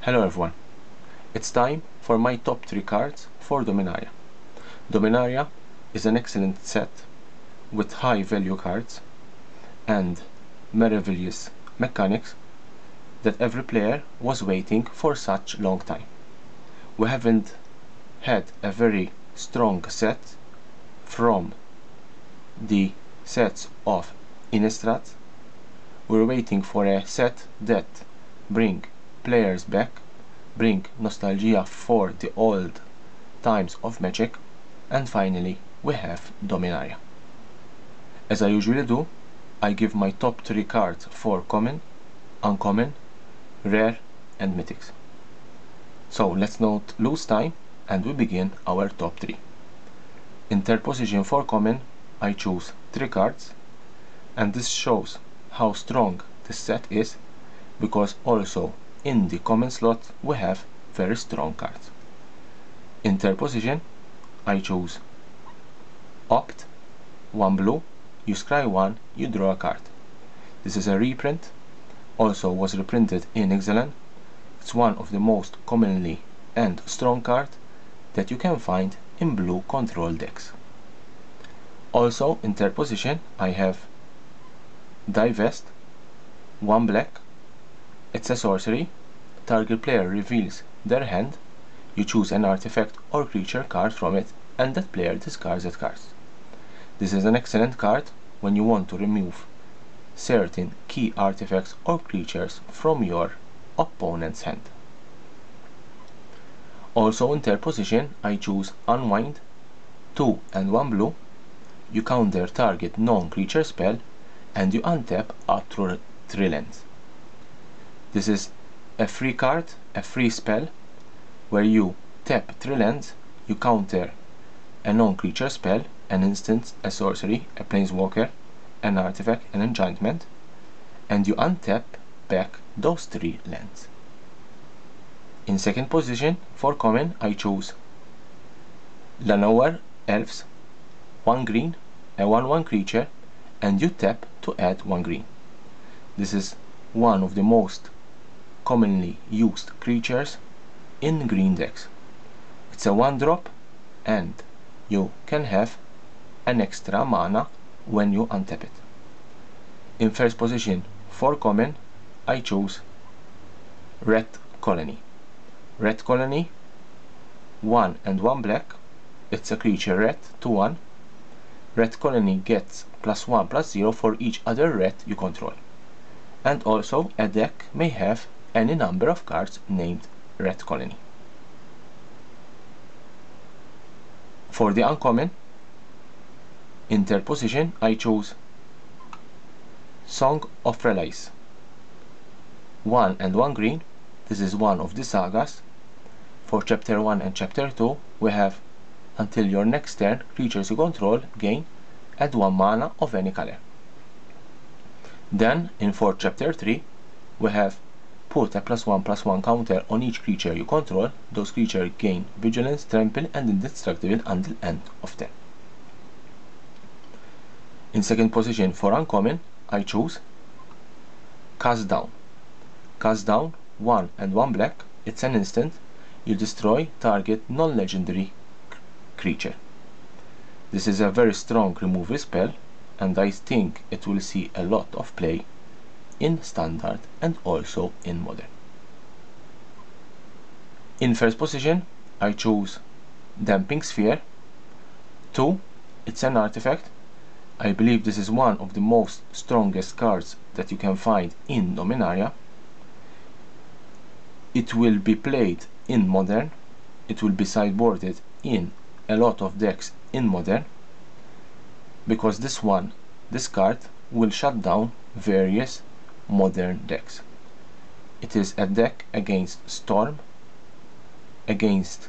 Hello everyone, it's time for my top 3 cards for Dominaria. Dominaria is an excellent set with high value cards and miraculous mechanics that every player was waiting for such long time. We haven't had a very strong set from the sets of Innistrad. We're waiting for a set that bring players back, bring nostalgia for the old times of Magic, and finally we have Dominaria. As I usually do, I give my top 3 cards for common, uncommon, rare and mythics. So let's not lose time and we begin our top 3. In third position for common, I choose 3 cards, and this shows how strong this set is, because also in the common slot we have very strong cards. In third position I choose Acht, 1 blue, you scry 1, you draw a card. This is a reprint, also was reprinted in Ixalan. It's one of the most commonly and strong cards that you can find in blue control decks. Also in third position I have Divest, 1 black. It's a sorcery. Target player reveals their hand, you choose an artifact or creature card from it, and that player discards that card. This is an excellent card when you want to remove certain key artifacts or creatures from your opponent's hand. Also in third position I choose Unwind, 2 and 1 blue, you counter target non-creature spell and you untap up to 3 lands. This is a free card, a free spell, where you tap 3 lands, you counter a non-creature spell, an instant, a sorcery, a planeswalker, an artifact, an enchantment, and you untap back those 3 lands. In second position for common I choose Lona Elves, 1 green, a 1/1 creature, and you tap to add 1 green. This is one of the most commonly used creatures in green decks. It's a 1-drop and you can have an extra mana when you untap it. In first position for common I choose Red Colony. Red Colony, 1 and 1 black. It's a creature red, 2/1. Red Colony gets +1/+0 for each other red you control. And also a deck may have any number of cards named Red Colony. For the uncommon, in third position I choose Song of Reliance, 1 and 1 green. This is one of the sagas. For chapter 1 and chapter 2 we have until your next turn creatures you control gain add 1 mana of any color. Then in for chapter 3 we have put a +1/+1 counter on each creature you control. Those creatures gain vigilance, trample and indestructible until end of turn. In second position for uncommon I choose Cast Down. Cast Down, 1 and 1 black. It's an instant, you destroy target non-legendary creature. This is a very strong removal spell, and I think it will see a lot of play in standard and also in modern. In first position I choose Damping Sphere, 2. It's an artifact. I believe this is one of the most strongest cards that you can find in Dominaria. It will be played in modern, it will be sideboarded in a lot of decks in modern, because this card will shut down various modern decks. It is a deck against Storm, against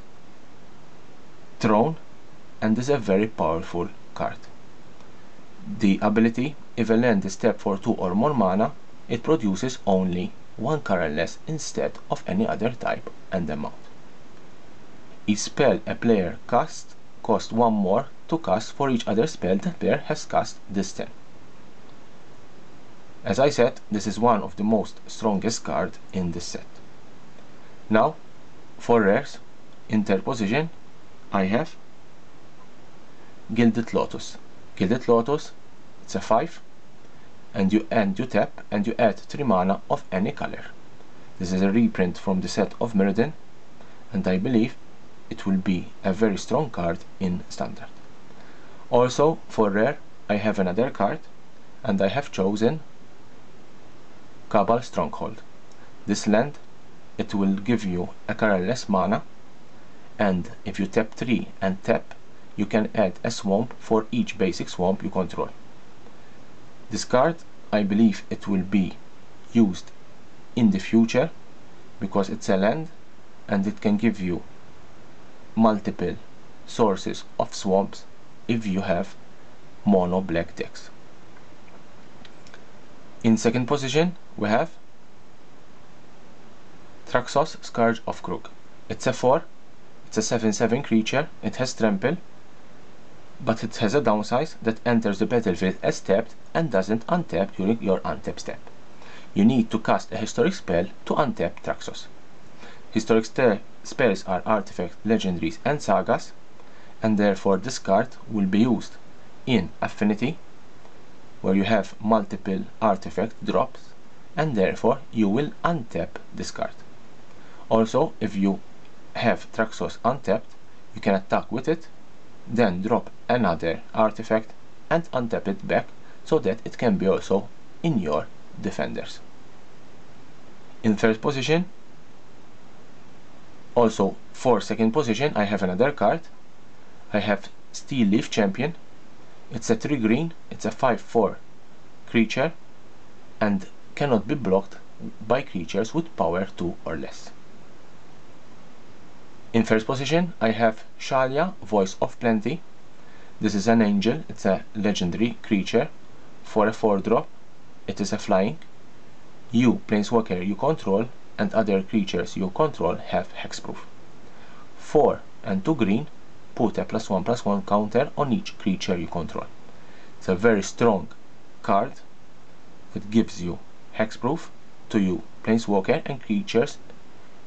Throne, and is a very powerful card. The ability, if a land is tapped for 2 or more mana, it produces only 1 colorless instead of any other type and amount. Each spell a player casts costs 1 more to cast for each other spell that player has cast this turn. As I said, this is one of the most strongest cards in this set. Now, for rares, in third position, I have Gilded Lotus. Gilded Lotus, it's a 5, and you tap and you add 3 mana of any color. This is a reprint from the set of Mirrodin, and I believe it will be a very strong card in Standard. Also, for rare, I have another card, and I have chosen Cabal Stronghold. This land, it will give you a colorless mana, and if you tap 3 and tap, you can add a swamp for each basic swamp you control. This card, I believe it will be used in the future because it's a land and it can give you multiple sources of swamps if you have mono black decks. In second position, we have Traxos, Scourge of Krug. It's a 4, it's a 7/7 creature, it has trample, but it has a downside that enters the battlefield as tapped and doesn't untap during your untap step. You need to cast a historic spell to untap Traxos. Historic spells are artifacts, legendaries and sagas, and therefore this card will be used in Affinity, where you have multiple artifact drops, and therefore you will untap this card. Also, if you have Traxos untapped, you can attack with it, then drop another artifact and untap it back so that it can be also in your defenders. In third position, also for second position, I have another card. I have Steel Leaf Champion. It's a 3 green, it's a 5/4 creature and cannot be blocked by creatures with power 2 or less. In first position, I have Shalia, Voice of Plenty. This is an angel, it's a legendary creature for a 4-drop. It is a flying. You, planeswalker you control, and other creatures you control have hexproof. 4 and 2 green, put a +1/+1 counter on each creature you control. It's a very strong card. It gives you hexproof to you, planeswalker and creatures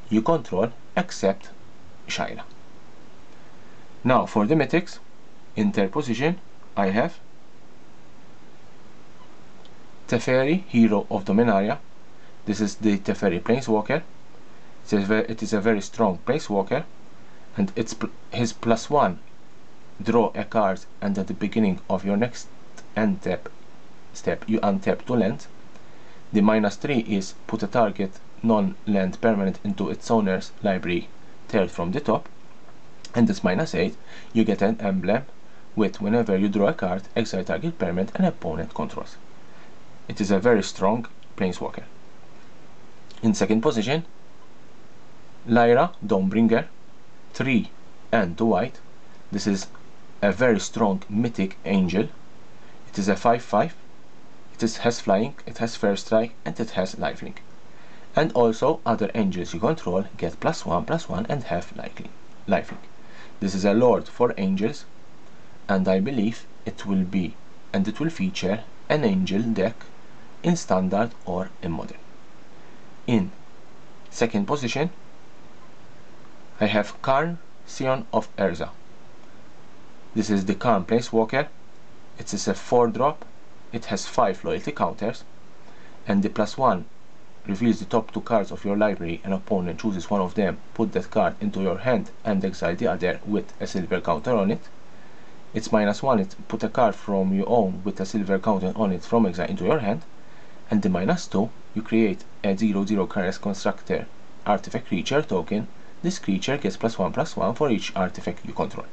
you control, except Shaila. Now for the mythics, in third position I have Teferi, Hero of Dominaria. This is the Teferi planeswalker. It is a very strong planeswalker, and it's his +1, draw a card, and at the beginning of your next untap step you untap 2 lands. The -3 is put a target non-land permanent into its owner's library, third from the top, and this -8 you get an emblem with whenever you draw a card, exile target permanent an opponent controls. It is a very strong planeswalker. In second position, Lyra, Dawnbringer, 3 and 2 white. This is a very strong mythic angel. It is a 5/5. It has flying, it has first strike, and it has lifelink. And also other angels you control get +1/+1 and have lifelink. This is a lord for angels, and I believe it will feature an angel deck in standard or in modern. In second position, I have Karn, Scion of Urza. This is the Karn planeswalker. It is a 4-drop. It has 5 loyalty counters, and the +1 reveals the top 2 cards of your library. An opponent chooses one of them, put that card into your hand and exile the other with a silver counter on it. It's -1, it put a card from your own with a silver counter on it from exile into your hand, and the -2, you create a 0/0 colorless constructor artifact creature token. This creature gets +1/+1 for each artifact you control.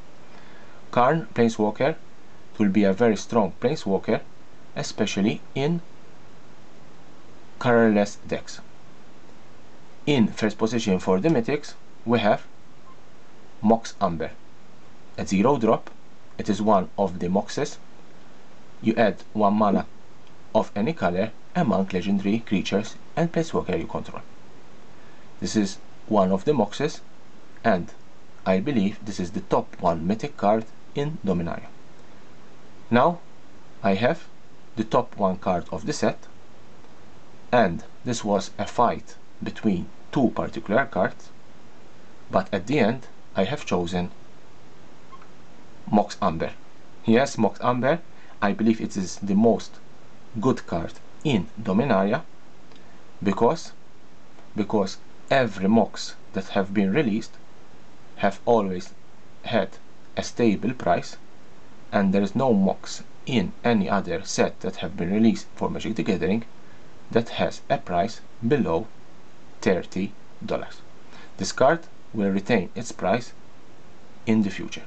Karn planeswalker will be a very strong planeswalker, especially in colorless decks. In first position for the mythics, we have Mox Amber, a 0-drop. It is one of the Moxes. You add 1 mana of any color among legendary creatures and planeswalker you control. This is one of the Moxes, and I believe this is the top 1 mythic card in Dominaria. Now I have the top 1 card of the set, and this was a fight between 2 particular cards. but at the end I have chosen Mox Amber. Yes, Mox Amber, I believe it is the most good card in Dominaria because every Mox that have been released have always had a stable price, and there is no Mox in any other set that have been released for Magic the Gathering that has a price below $30. This card will retain its price in the future.